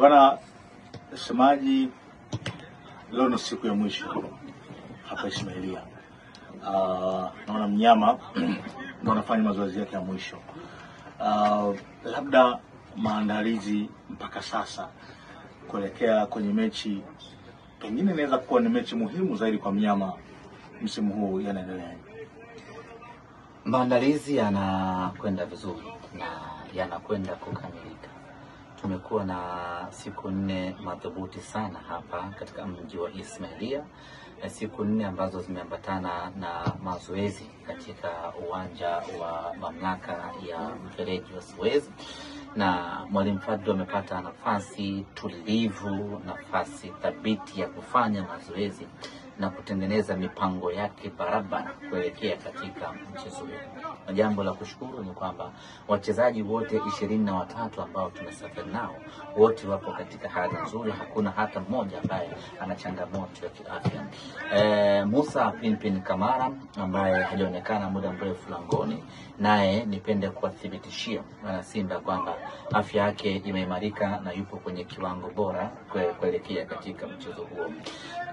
Bwana msemaji, leo ni siku ya mwisho hapa Ismailia. Naona mnyama ndio anafanya mazoezi yake ya mwisho. Labda maandalizi mpaka sasa kuelekea kwenye mechi, pengine inaweza kuwa ni mechi muhimu zaidi kwa mnyama msimu huu, yanaendelea? Maandalizi yanakwenda vizuri na yanakwenda kukamilika. Tumekuwa na siku 4 madhubuti sana hapa katika mji wa Ismailia, siku 4 ambazo zimeambatana na mazoezi katika uwanja wa mamlaka ya mfereji wa Suez, na Mwalimu Fadlu amepata nafasi tulivu, nafasi thabiti ya kufanya mazoezi na kutengeneza mipango yake barabara kuelekea katika mchezo huu. Na jambo la kushukuru ni kwamba wachezaji wote 23 ambao tumesafiri nao wote wapo katika hali nzuri, hakuna hata mmoja ambaye ana changamoto ya kiafya. Musa Pinpin Kamara ambaye hajaonekana muda mrefu langoni, naye nipende kuwathibitishia wana Simba kwamba afya yake imeimarika na yupo kwenye kiwango bora kuelekea katika mchezo huo.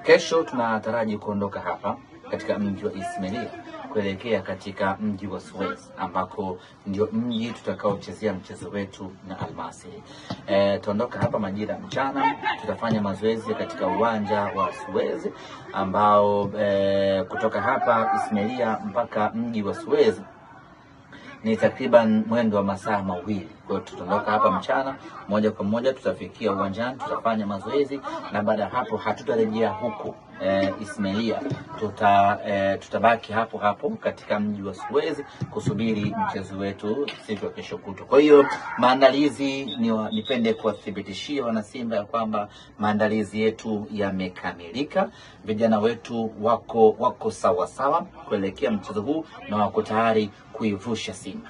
Kesho tunataraji kuondoka hapa katika mji wa Ismailia kuelekea katika mji wa Suez, ambako ndio mji tutakaochezea mchezo wetu na Al Masry. Tuondoka hapa majira mchana, tutafanya mazoezi katika uwanja wa Suez ambao kutoka hapa Ismailia mpaka mji wa Suez ni takriban mwendo wa masaa 2. Kwa hiyo tutaondoka hapa mchana, moja kwa moja tutafikia uwanjani, tutafanya mazoezi, na baada hapo hatutarejea huko Ismailia. Tutabaki hapo hapo katika mji wa Suez kusubiri mchezo wetu siku ya kesho kutwa. Kwa hiyo maandalizi, nipende kuwathibitishia wana Simba ya kwamba maandalizi yetu yamekamilika. Vijana wetu wako sawa sawa kuelekea mchezo huu na wako tayari kuivusha Simba.